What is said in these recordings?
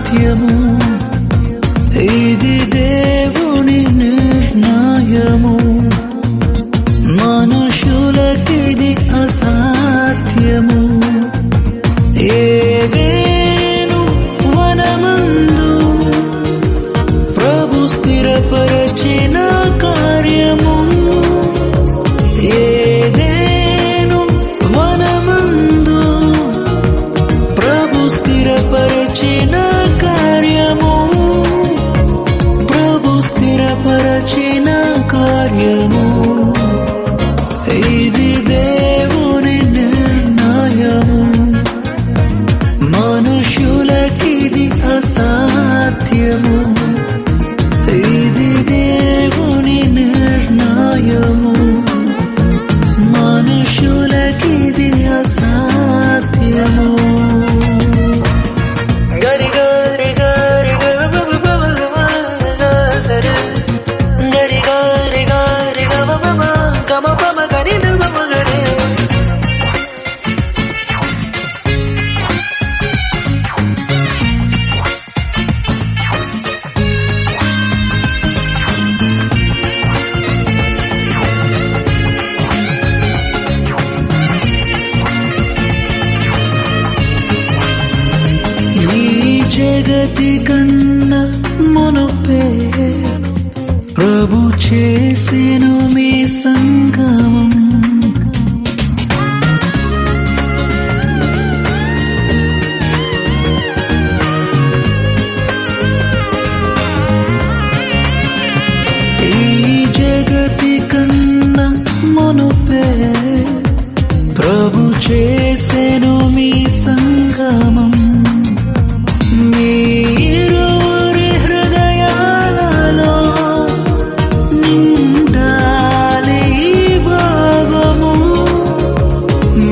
అసాధ్యము, ఇది దేవుని నిర్ణయము. మనుషులకిది అసాధ్యము. ఏదేను వనమందు ప్రభు స్థిరపరచిన కార్యము. ఏదేను వనమందు ప్రభు స్థిరపరచిన కార్యము. ప్రభు స్థిరపరచిన కార్యము, ఇది దేవుని నిర్ణయము. మనుషులకిది అసాధ్యము, ఇది దేవుని నిర్ణయము. మనుషులకిది అసాధ్యము. గరి గరి గరి సరే గరి గరి గరి గమ పమ గరి గరి. జగతి కన్నా మునుపే ప్రభు చేసెను మీ సంగమం. ఈ జగతి కన్నా మునుపే ప్రభు చేసెను మీ సంగమం. మీరురి హృదయాలలో నిండాలి భావము.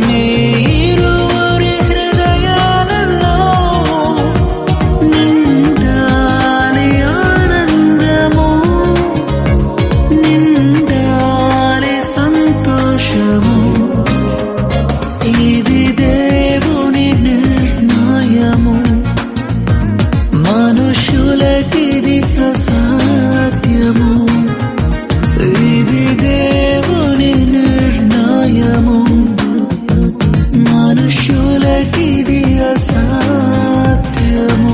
మీరురి హృదయాలలో నిండాలి ఆనందము, నిండాలి సంతోషము. ఇది దేవుని నిర్ణయము. మనుషులకిది అసాధ్యము, ఇది దేవుని నిర్ణయము. మనుషులకిది అసాధ్యము.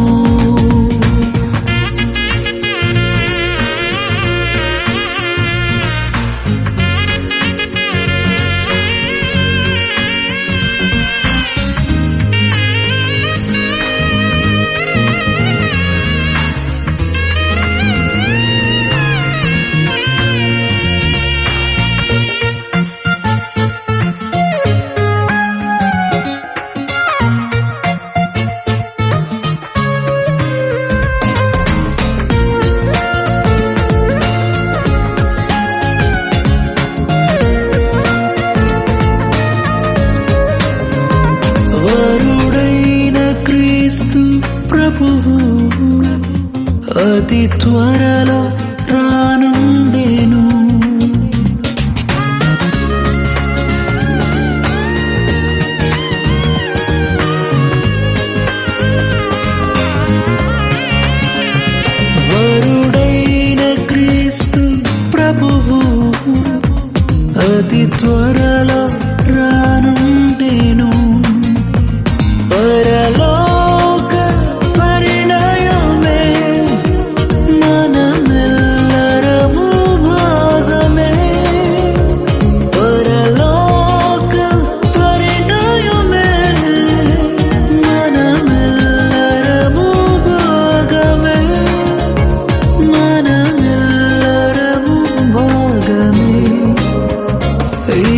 క్రీస్తు ప్రభువు అతి త్వరలో రానుండెను. వరుడైన క్రీస్తు ప్రభువు అతి త్వరలో రానుండెను. పరలోక పరిణయమే మనమెల్లరము భాగమే. పరలోక పరిణయమే మనమెల్లరము భాగమే. మనమెల్లరము భాగమే.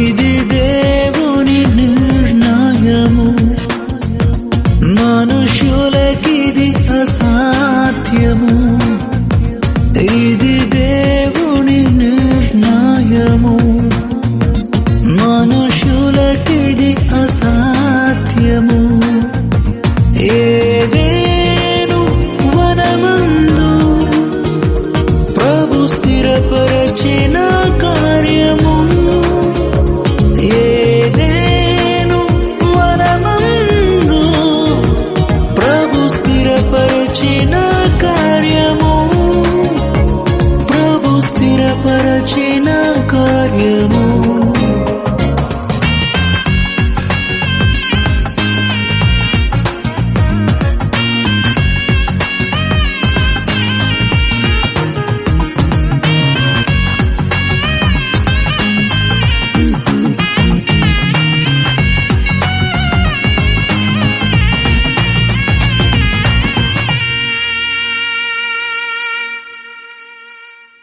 ఇది దేవుని నిర్ణయము. మనుషులకిది అసాధ్యము, ఇది దేవుని నిర్ణయము. మనుషులకిది అసాధ్యము. ఏదేను వనమందు ప్రభు స్థిరపరచిన కార్యము. ఏదేను వనమందు ప్రభు స్థిరపరచిన పరచిన